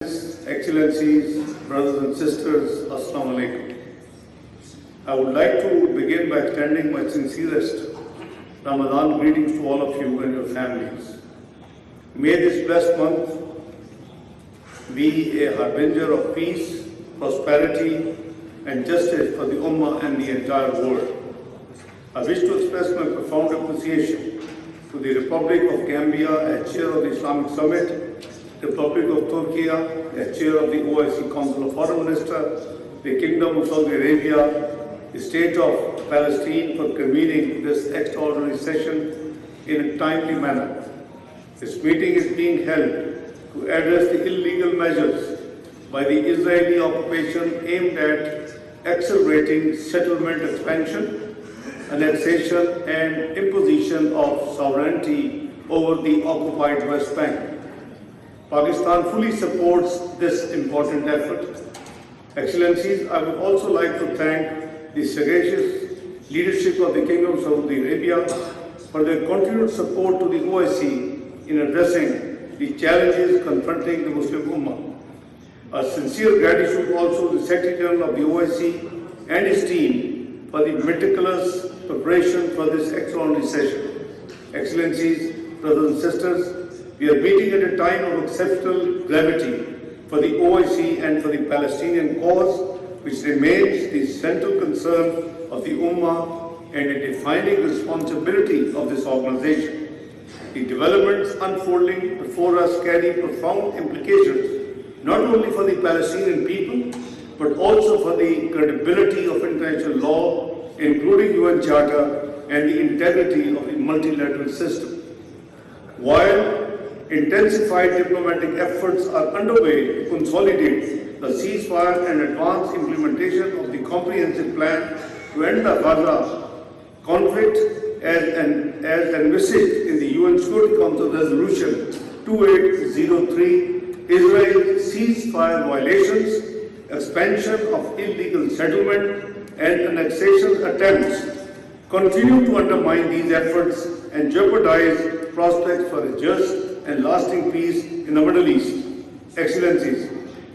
Excellencies, brothers and sisters, Assalamu alaikum. I would like to begin by extending my sincerest Ramadan greetings to all of you and your families. May this blessed month be a harbinger of peace, prosperity, and justice for the Ummah and the entire world. I wish to express my profound appreciation to the Republic of Gambia as chair of the Islamic Summit, Republic of Turkey as chair of the OIC Council of Foreign Ministers, the Kingdom of Saudi Arabia, the State of Palestine for convening this extraordinary session in a timely manner. This meeting is being held to address the illegal measures by the Israeli occupation aimed at accelerating settlement expansion, annexation and imposition of sovereignty over the occupied West Bank. Pakistan fully supports this important effort. Excellencies, I would also like to thank the sagacious leadership of the Kingdom of Saudi Arabia for their continued support to the OIC in addressing the challenges confronting the Muslim Ummah. A sincere gratitude also to the Secretary General of the OIC and his team for the meticulous preparation for this extraordinary session. Excellencies, brothers and sisters, we are meeting at a time of exceptional gravity for the OIC and for the Palestinian cause, which remains the central concern of the Ummah and a defining responsibility of this organization. The developments unfolding before us carry profound implications, not only for the Palestinian people, but also for the credibility of international law, including UN Charter and the integrity of the multilateral system. While intensified diplomatic efforts are underway to consolidate the ceasefire and advance implementation of the comprehensive plan to end the Gaza conflict as envisaged in the UN Security Council Resolution 2803, Israel's ceasefire violations, expansion of illegal settlement and annexation attempts continue to undermine these efforts and jeopardize prospects for a just and lasting peace in the Middle East. Excellencies,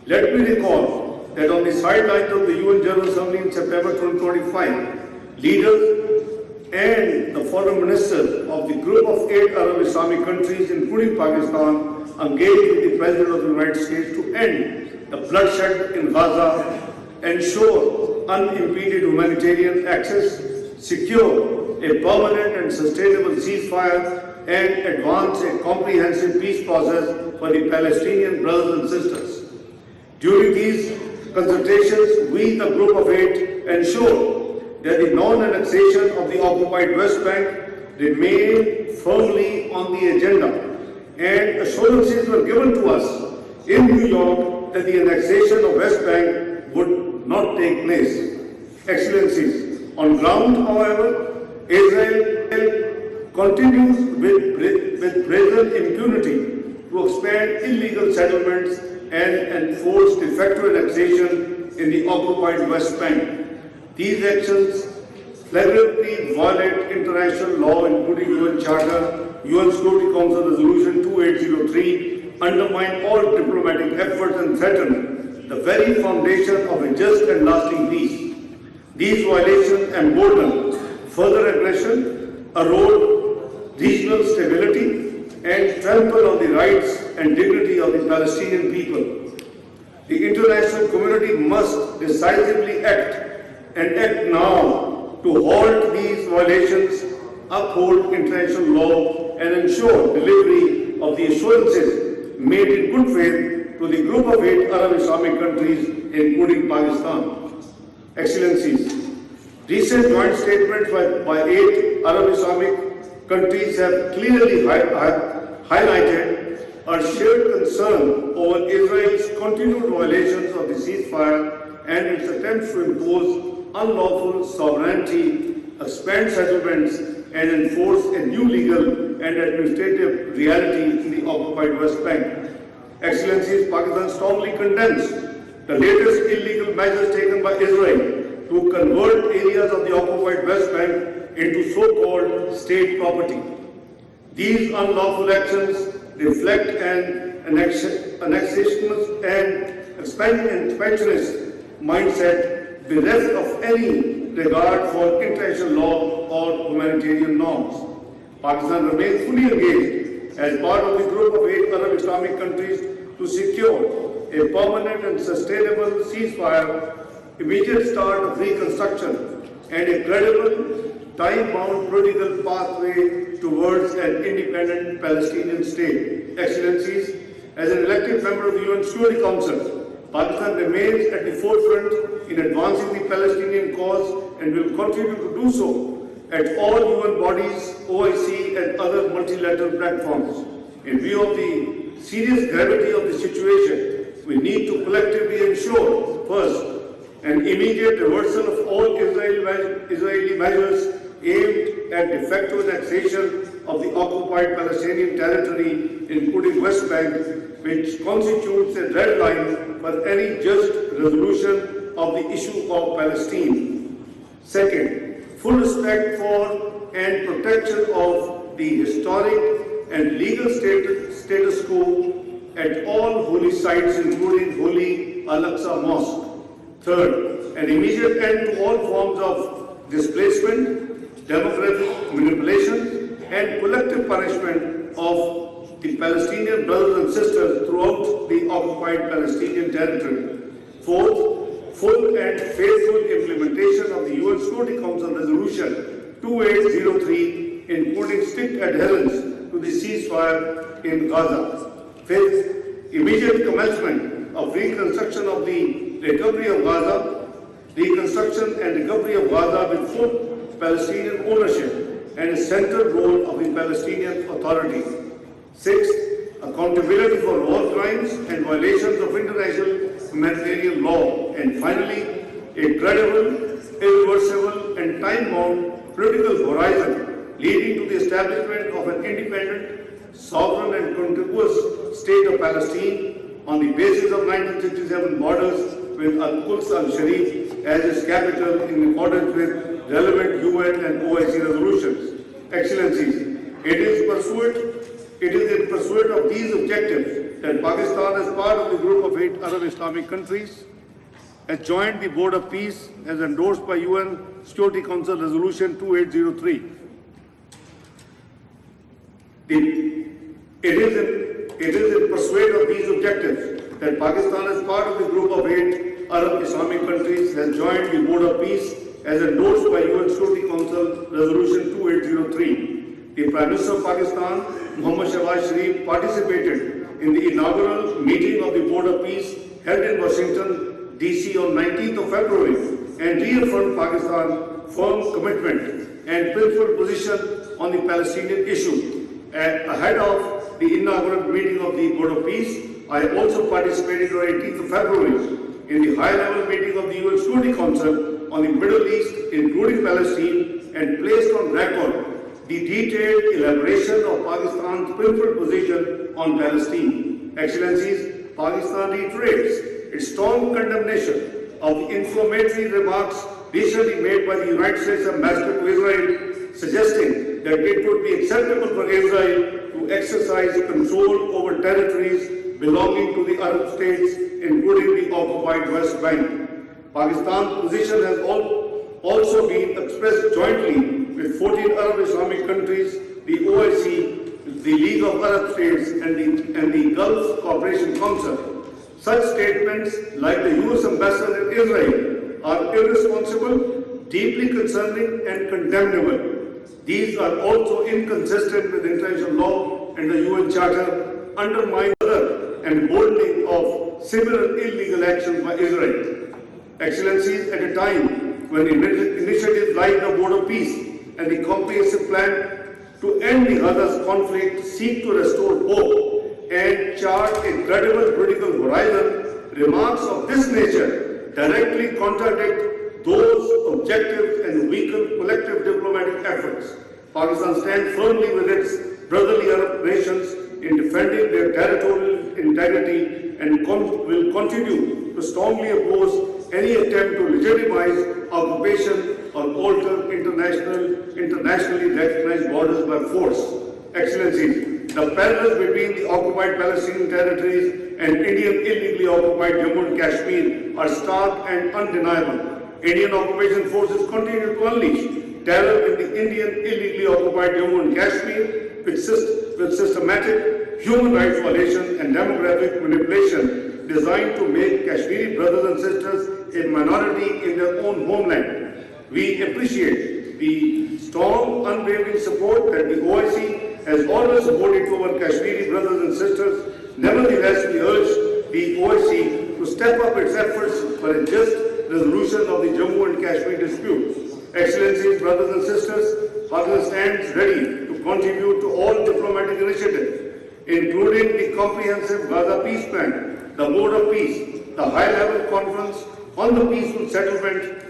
let me recall that on the sidelines of the UN General Assembly in September 2025, leaders and the foreign ministers of the group of 8 Arab Islamic countries, including Pakistan, engaged with the President of the United States to end the bloodshed in Gaza, ensure unimpeded humanitarian access, secure a permanent and sustainable ceasefire, and advance a comprehensive peace process for the Palestinian brothers and sisters. During these consultations, we, the Group of 8, ensured that the non-annexation of the occupied West Bank remained firmly on the agenda, and assurances were given to us in New York that the annexation of West Bank would not take place. Excellencies, on ground, however, Israel continues with brazen impunity to expand illegal settlements and enforce de facto annexation in the occupied West Bank. These actions flagrantly violate international law, including UN Charter, UN Security Council Resolution 2803, undermine all diplomatic efforts and threaten the very foundation of a just and lasting peace. These violations embolden further aggression, erode regional stability, and trample on the rights and dignity of the Palestinian people. The international community must decisively act, and act now, to halt these violations, uphold international law, and ensure delivery of the assurances made in good faith to the group of 8 Arab Islamic countries, including Pakistan. Excellencies, recent joint statements by 8 Arab Islamic countries have clearly highlighted our shared concern over Israel's continued violations of the ceasefire and its attempts to impose unlawful sovereignty, expand settlements, and enforce a new legal and administrative reality in the occupied West Bank. Excellencies, Pakistan strongly condemns the latest illegal measures taken by Israel to convert areas of the occupied West Bank into so-called state property. These unlawful actions reflect an annexationist and expansionist mindset bereft of any regard for international law or humanitarian norms. Pakistan remains fully engaged as part of the group of 8 Arab Islamic countries to secure a permanent and sustainable ceasefire, immediate start of reconstruction, and a credible, time-bound political pathway towards an independent Palestinian state. Excellencies, as an elected member of the UN Security Council, Pakistan remains at the forefront in advancing the Palestinian cause and will continue to do so at all UN bodies, OIC and other multilateral platforms. In view of the serious gravity of the situation, we need to collectively ensure, first, an immediate reversal of all Israeli measures aimed at de facto annexation of the occupied Palestinian territory, including West Bank, which constitutes a red line for any just resolution of the issue of Palestine. Second, full respect for and protection of the historic and legal status quo at all holy sites, including Holy Al-Aqsa Mosque. Third, an immediate end to all forms of displacement, demographic manipulation, and collective punishment of the Palestinian brothers and sisters throughout the occupied Palestinian territory. Fourth, full and faithful implementation of the UN Security Council Resolution 2803, including strict adherence to the ceasefire in Gaza. Fifth, immediate commencement of reconstruction of the recovery of Gaza, reconstruction and recovery of Gaza with full Palestinian ownership and a central role of the Palestinian Authority. Sixth, accountability for war crimes and violations of international humanitarian law. And finally, a credible, irreversible and time-bound political horizon leading to the establishment of an independent, sovereign and contiguous state of Palestine on the basis of 1967 borders with Al-Quds al-Sharif as its capital in accordance with relevant UN and OIC resolutions. Excellencies, it is in pursuit of these objectives that Pakistan, as part of the group of 8 Arab Islamic countries, has joined the Board of Peace as endorsed by UN Security Council Resolution 2803. It is in pursuit of these objectives that Pakistan, as part of the group of 8 Arab Islamic countries, has joined the Board of Peace as endorsed by UN Security Council Resolution 2803. The Prime Minister of Pakistan, Muhammad Shahbaz Sharif, participated in the inaugural meeting of the Board of Peace held in Washington, D.C. on 19th of February and reaffirmed Pakistan's firm commitment and principled position on the Palestinian issue. Ahead of the inaugural meeting of the Board of Peace, I also participated on 18th of February in the high-level meeting of the UN Security Council on the Middle East, including Palestine, and placed on record the detailed elaboration of Pakistan's principled position on Palestine. Excellencies, Pakistan reiterates its strong condemnation of the inflammatory remarks recently made by the United States Ambassador to Israel, suggesting that it would be acceptable for Israel to exercise control over territories belonging to the Arab states, including the occupied West Bank. Pakistan's position has also been expressed jointly with 14 Arab Islamic countries, the OIC, the League of Arab States, and the Gulf Cooperation Council. Such statements, like the US Ambassador in Israel, are irresponsible, deeply concerning, and condemnable. These are also inconsistent with international law and the UN Charter, undermine and holding of similar illegal actions by Israel. Excellencies, at a time when initiatives like the Board of Peace and the comprehensive plan to end the Gaza conflict seek to restore hope and chart a credible political horizon, remarks of this nature directly contradict those objectives and weaken collective diplomatic efforts. Pakistan stands firmly with its brotherly Arab nations in defending their territorial integrity and will continue to strongly oppose any attempt to legitimize occupation or alter internationally recognized borders by force. Excellencies, The parallels between the occupied Palestinian territories and Indian illegally occupied Jammu and Kashmir are stark and undeniable. Indian occupation forces continue to unleash terror in the Indian illegally occupied Jammu and Kashmir with systematic human rights violations and demographic manipulation designed to make Kashmiri brothers and sisters a minority in their own homeland. We appreciate the strong, unwavering support that the OIC has always supported to our Kashmiri brothers and sisters. Nevertheless, we urge the OIC to step up its efforts for a just resolution of the Jammu and Kashmir dispute. Excellencies, brothers and sisters, Pakistan stands ready to contribute to all diplomatic initiatives, including the comprehensive Gaza peace plan, the Board of Peace, the high-level conference on the peaceful settlement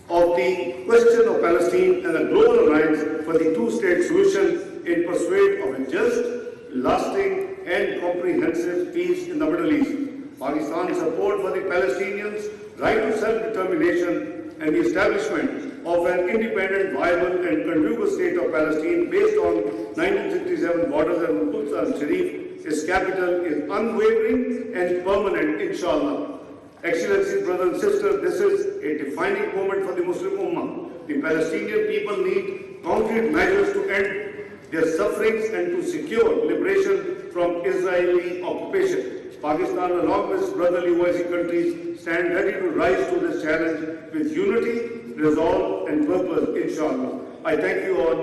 of the question of Palestine and a global alliance for the two-state solution in pursuit of a just, lasting and comprehensive peace in the Middle East. Pakistan's support for the Palestinians' right to self-determination and the establishment of an independent, viable and contiguous state of Palestine based on 1967 borders and Quds al-Sharif, its capital, is unwavering and permanent, inshallah. Excellencies, brothers and sisters, this is a defining moment for the Muslim Ummah. The Palestinian people need concrete measures to end their sufferings and to secure liberation from Israeli occupation. Pakistan, along with its brotherly OIC countries, stand ready to rise to this challenge with unity, resolve and purpose, inshallah. I thank you all.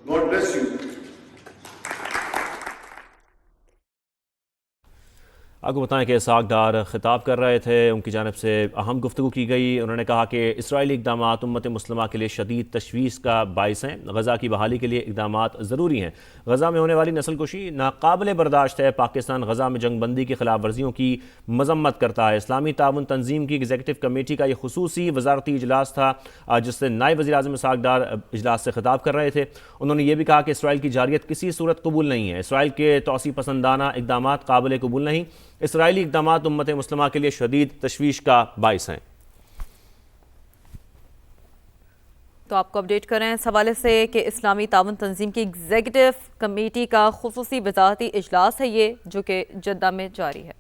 God bless you. आपको बताएं कि इशाक डार ख़िताब कर रहे थे, उनकी जानिब से अहम गुफ्तगू की गई। उन्होंने कहा कि इसराइली इक़दामात उम्मत मुस्लिमा के लिए शदीद तशवीश का बाइस हैं। गज़ा की बहाली के लिए इक़दामात ज़रूरी हैं। गज़ा में होने वाली नस्लकुशी नाकाबिले बर्दाश्त है। पाकिस्तान गज़ा में जंगबंदी की खिलाफ वर्जियों की मजम्मत करता है। इस्लामी ताउन तंजीम की एग्जीक्यूटिव कमेटी का यह खुसूसी वजारती इजलास था, जिससे नायब वज़ीर आज़म इशाक डार इजलास से खिताब कर रहे थे। उन्होंने ये भी कहा कि इसराइल की जारियत किसी सूरत कबूल नहीं है। इसराइल के तौसी पसंदाना इक़दामात काबिल कबूल नहीं। इसराइली इक़दामात उम्मत मुस्लिमा के लिए शदीद तशवीश का बाइस हैं। तो आपको अपडेट करें इस हवाले से कि इस्लामी ताउन तंजीम की एग्जीक्यूटिव कमेटी का खुसूसी वज़ारती इजलास है ये, जो कि जद्दा में जारी है।